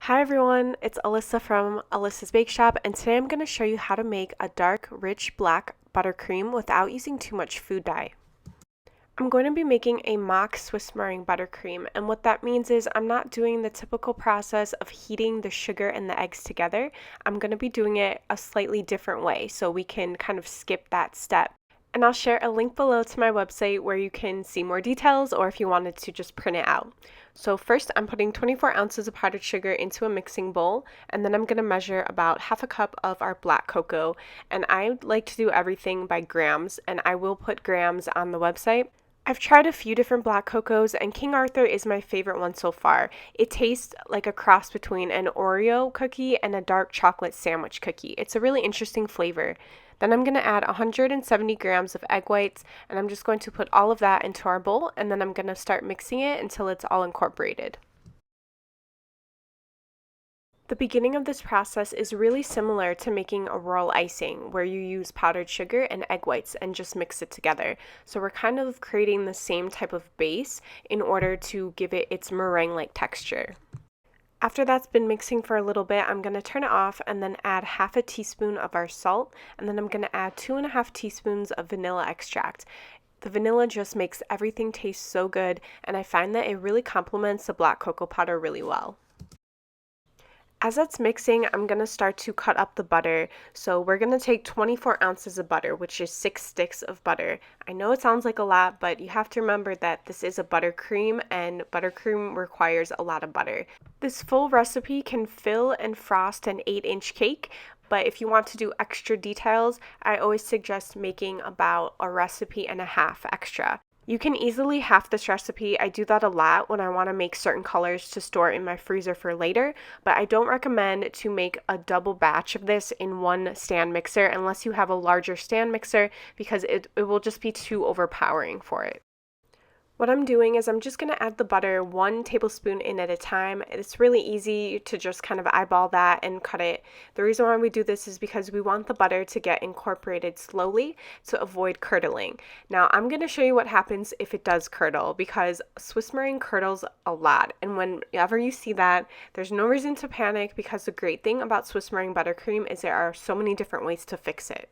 Hi everyone, it's Alyssa from Alyssa's Bake Shop, and today I'm going to show you how to make a dark, rich black buttercream without using too much food dye. I'm going to be making a mock Swiss meringue buttercream, and what that means is I'm not doing the typical process of heating the sugar and the eggs together. I'm going to be doing it a slightly different way so we can kind of skip that step. And I'll share a link below to my website where you can see more details or if you wanted to just print it out. So first I'm putting 24 ounces of powdered sugar into a mixing bowl, and then I'm going to measure about half a cup of our black cocoa. And I like to do everything by grams, and I will put grams on the website. I've tried a few different black cocos, and King Arthur is my favorite one so far. It tastes like a cross between an Oreo cookie and a dark chocolate sandwich cookie. It's a really interesting flavor. Then I'm going to add 170 grams of egg whites, and I'm just going to put all of that into our bowl, and then I'm going to start mixing it until it's all incorporated. The beginning of this process is really similar to making a royal icing, where you use powdered sugar and egg whites and just mix it together. So we're kind of creating the same type of base in order to give it its meringue-like texture. After that's been mixing for a little bit, I'm going to turn it off and then add half a teaspoon of our salt, and then I'm going to add 2.5 teaspoons of vanilla extract. The vanilla just makes everything taste so good, and I find that it really complements the black cocoa powder really well. As that's mixing, I'm going to start to cut up the butter. So we're going to take 24 ounces of butter, which is 6 sticks of butter. I know it sounds like a lot, but you have to remember that this is a buttercream, and buttercream requires a lot of butter. This full recipe can fill and frost an 8-inch cake, but if you want to do extra details, I always suggest making about a recipe and a half extra. You can easily half this recipe. I do that a lot when I want to make certain colors to store in my freezer for later, but I don't recommend to make a double batch of this in one stand mixer unless you have a larger stand mixer, because it will just be too overpowering for it. What I'm doing is I'm just going to add the butter 1 tablespoon in at a time. It's really easy to just kind of eyeball that and cut it. The reason why we do this is because we want the butter to get incorporated slowly to avoid curdling. Now I'm going to show you what happens if it does curdle, because Swiss meringue curdles a lot, and whenever you see that, there's no reason to panic, because the great thing about Swiss meringue buttercream is there are so many different ways to fix it.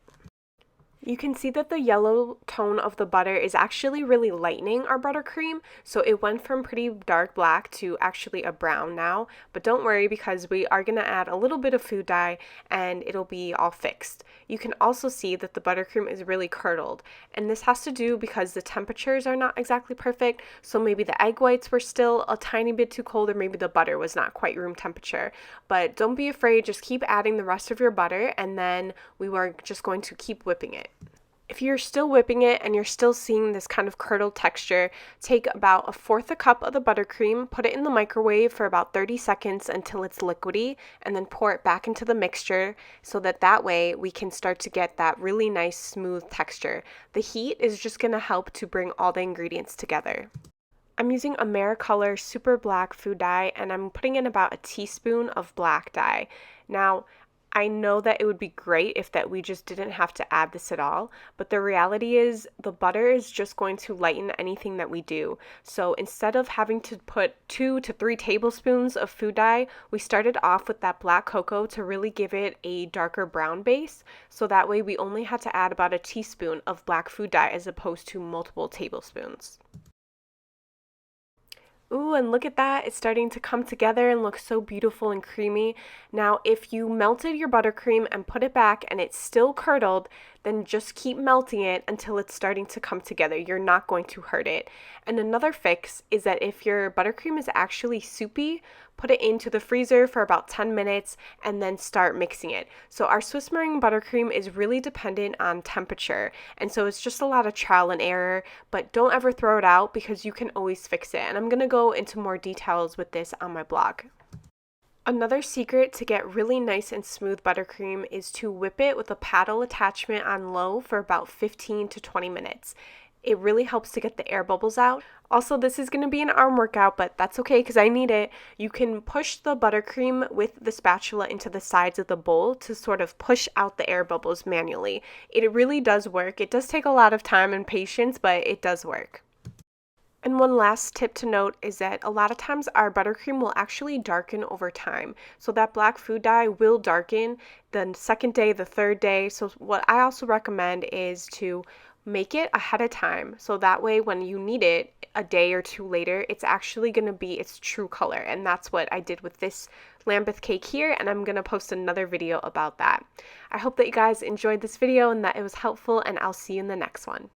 You can see that the yellow tone of the butter is actually really lightening our buttercream, so it went from pretty dark black to actually a brown now, but don't worry, because we are going to add a little bit of food dye and it'll be all fixed. You can also see that the buttercream is really curdled, and this has to do because the temperatures are not exactly perfect, so maybe the egg whites were still a tiny bit too cold, or maybe the butter was not quite room temperature. But don't be afraid, just keep adding the rest of your butter, and then we are just going to keep whipping it. If you're still whipping it and you're still seeing this kind of curdled texture, take about 1/4 cup of the buttercream, put it in the microwave for about 30 seconds until it's liquidy, and then pour it back into the mixture so that way we can start to get that really nice smooth texture. The heat is just going to help to bring all the ingredients together. I'm using Americolor Super Black food dye, and I'm putting in about a teaspoon of black dye. Now, I know that it would be great if we just didn't have to add this at all, but the reality is the butter is just going to lighten anything that we do. So instead of having to put 2 to 3 tablespoons of food dye, we started off with that black cocoa to really give it a darker brown base. So that way we only had to add about a teaspoon of black food dye as opposed to multiple tablespoons. Ooh, and look at that. It's starting to come together and look so beautiful and creamy. Now, if you melted your buttercream and put it back and it's still curdled, then just keep melting it until it's starting to come together. You're not going to hurt it. And another fix is that if your buttercream is actually soupy, put it into the freezer for about 10 minutes and then start mixing it. So our Swiss meringue buttercream is really dependent on temperature, and so it's just a lot of trial and error, but don't ever throw it out because you can always fix it. And I'm going to go into more details with this on my blog. Another secret to get really nice and smooth buttercream is to whip it with a paddle attachment on low for about 15 to 20 minutes. It really helps to get the air bubbles out. Also, this is going to be an arm workout, but that's okay because I need it. You can push the buttercream with the spatula into the sides of the bowl to sort of push out the air bubbles manually. It really does work. It does take a lot of time and patience, but it does work. And one last tip to note is that a lot of times our buttercream will actually darken over time. So that black food dye will darken the second day, the third day. So what I also recommend is to make it ahead of time. So that way when you need it a day or two later, it's actually going to be its true color. And that's what I did with this Lambeth cake here, and I'm going to post another video about that. I hope that you guys enjoyed this video and that it was helpful, and I'll see you in the next one.